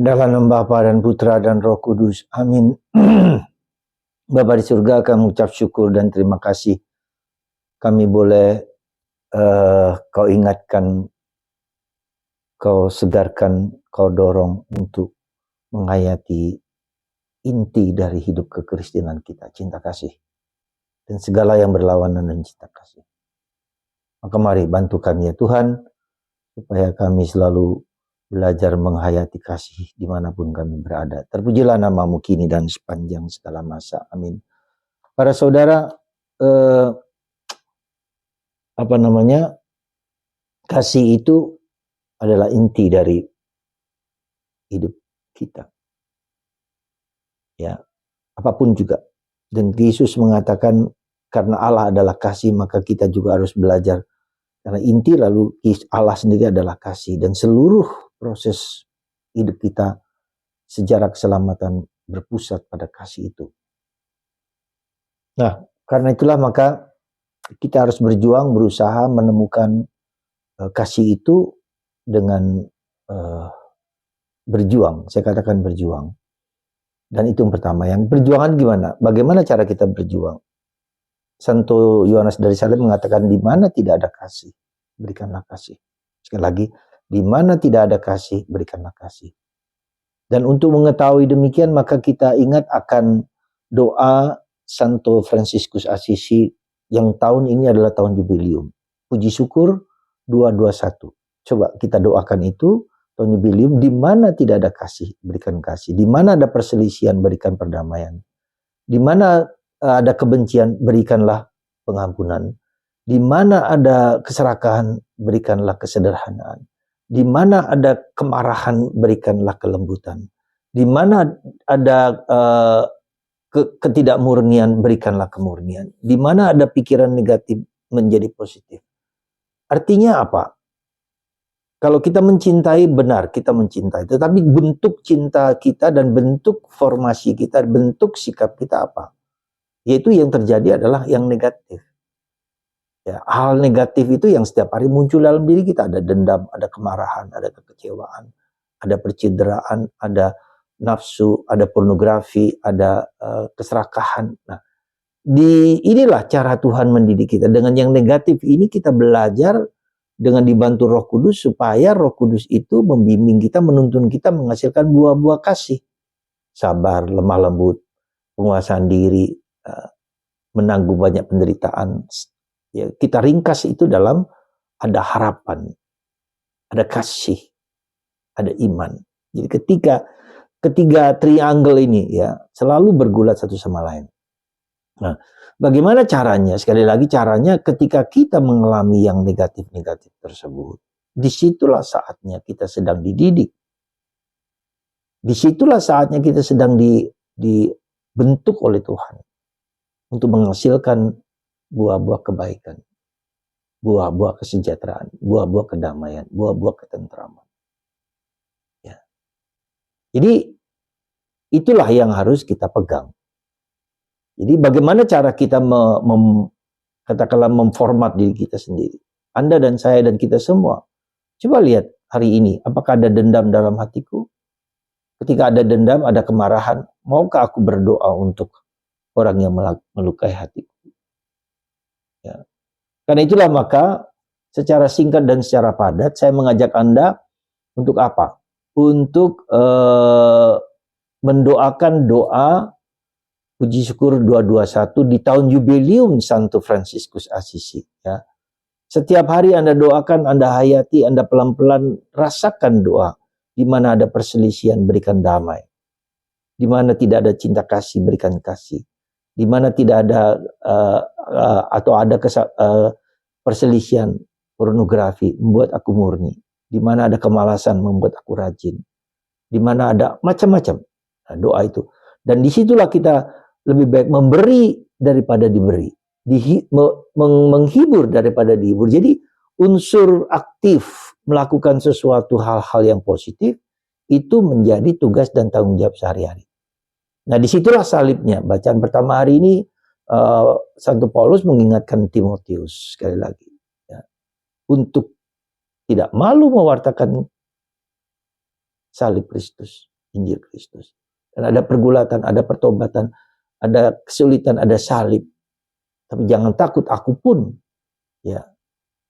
Dalam nama Bapa dan Putra dan Roh Kudus. Amin. Bapa di surga, kami ucap syukur dan terima kasih. Kami boleh kau ingatkan, kau segarkan, kau dorong untuk menghayati inti dari hidup kekristenan kita, cinta kasih. Dan segala yang berlawanan dengan cinta kasih. Maka mari bantu kami ya Tuhan, supaya kami selalu belajar menghayati kasih dimanapun kami berada. Terpujilah namamu kini dan sepanjang segala masa. Amin. Para saudara, kasih itu adalah inti dari hidup kita. Ya, apapun juga. Dan Yesus mengatakan karena Allah adalah kasih, maka kita juga harus belajar. Karena inti lalu Allah sendiri adalah kasih. Dan seluruh proses hidup kita, sejarah keselamatan berpusat pada kasih itu. Nah, karena itulah maka kita harus berjuang, berusaha menemukan kasih itu dengan berjuang. Saya katakan berjuang. Dan itu yang pertama. Yang perjuangan gimana? Bagaimana cara kita berjuang? Santo Yohanes dari Salem mengatakan, di mana tidak ada kasih, berikanlah kasih. Sekali lagi, di mana tidak ada kasih, berikanlah kasih. Dan untuk mengetahui demikian, maka kita ingat akan doa Santo Fransiskus Assisi yang tahun ini adalah tahun jubileum. Puji syukur 221. Coba kita doakan itu, tahun jubileum, di mana tidak ada kasih, berikan kasih. Di mana ada perselisihan, berikan perdamaian. Di mana ada kebencian, berikanlah pengampunan. Di mana ada keserakahan, berikanlah kesederhanaan. Di mana ada kemarahan, berikanlah kelembutan. Di mana ada ketidakmurnian, berikanlah kemurnian. Di mana ada pikiran negatif, menjadi positif. Artinya apa? Kalau kita mencintai, benar kita mencintai. Tetapi bentuk cinta kita dan bentuk formasi kita, bentuk sikap kita apa? Yaitu yang terjadi adalah yang negatif. Ya, hal negatif itu yang setiap hari muncul dalam diri kita. Ada dendam, ada kemarahan, ada kekecewaan, ada percideraan, ada nafsu, ada pornografi, ada keserakahan. Nah, inilah cara Tuhan mendidik kita. Dengan yang negatif ini kita belajar dengan dibantu Roh Kudus supaya Roh Kudus itu membimbing kita, menuntun kita menghasilkan buah-buah kasih. Sabar, lemah lembut, penguasaan diri, menanggung banyak penderitaan. Ya, kita ringkas itu dalam ada harapan, ada kasih, ada iman. Jadi ketiga triangle ini ya selalu bergulat satu sama lain. Nah, bagaimana caranya? Sekali lagi caranya ketika kita mengalami yang negatif-negatif tersebut, disitulah saatnya kita sedang dididik. Disitulah saatnya kita sedang dibentuk oleh Tuhan untuk menghasilkan buah-buah kebaikan, buah-buah kesejahteraan, buah-buah kedamaian, buah-buah ketentraman. Ya. Jadi itulah yang harus kita pegang. Jadi bagaimana cara kita katakanlah memformat diri kita sendiri. Anda dan saya dan kita semua. Coba lihat hari ini, apakah ada dendam dalam hatiku? Ketika ada dendam, ada kemarahan, maukah aku berdoa untuk orang yang melukai hatiku? Ya. Karena itulah maka secara singkat dan secara padat saya mengajak Anda untuk apa? Untuk mendoakan doa puji syukur 221 di tahun jubileum Santo Fransiskus Assisi. Ya. Setiap hari Anda doakan, Anda hayati, Anda pelan-pelan rasakan doa. Di mana ada perselisihan, berikan damai. Di mana tidak ada cinta kasih, berikan kasih. Di mana tidak ada atau ada perselisihan, pornografi, membuat aku murni. Di mana ada kemalasan, membuat aku rajin. Di mana ada macam-macam doa itu. Dan disitulah kita lebih baik memberi daripada diberi. Menghibur daripada dihibur. Jadi unsur aktif melakukan sesuatu hal-hal yang positif itu menjadi tugas dan tanggung jawab sehari-hari. Nah disitulah salibnya. Bacaan pertama hari ini Santo Paulus mengingatkan Timotius sekali lagi ya, untuk tidak malu mewartakan salib Kristus. Injil Kristus. Dan ada pergulatan, ada pertobatan, ada kesulitan, ada salib. Tapi jangan takut, aku pun ya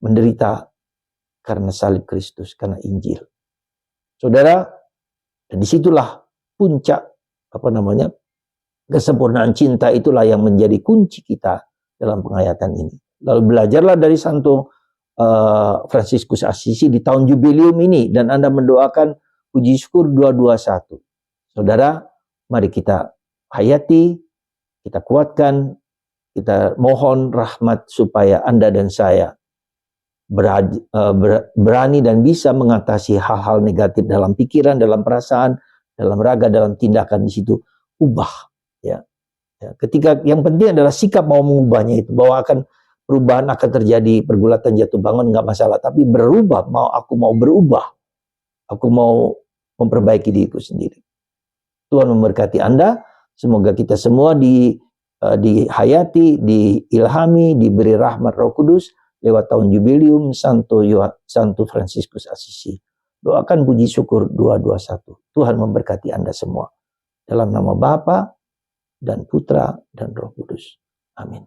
menderita karena salib Kristus, karena Injil. Saudara, dan disitulah puncak kesempurnaan cinta, itulah yang menjadi kunci kita dalam penghayatan ini. Lalu belajarlah dari Santo Fransiskus Assisi di tahun jubileum ini, dan Anda mendoakan puji syukur 221. Saudara, mari kita hayati, kita kuatkan, kita mohon rahmat supaya Anda dan saya berani dan bisa mengatasi hal-hal negatif dalam pikiran, dalam perasaan, dalam raga, dalam tindakan. Di situ ubah, ya. Ketika yang penting adalah sikap mau mengubahnya itu, bahwa perubahan akan terjadi, pergulatan, jatuh bangun, nggak masalah, tapi aku mau berubah, aku mau memperbaiki diriku sendiri. Tuhan memberkati Anda, semoga kita semua dihayati, diilhami, diberi rahmat Roh Kudus lewat tahun jubileum Santo Fransiskus Assisi. Doakan puji syukur 221. Tuhan memberkati Anda semua. Dalam nama Bapa dan Putra dan Roh Kudus. Amin.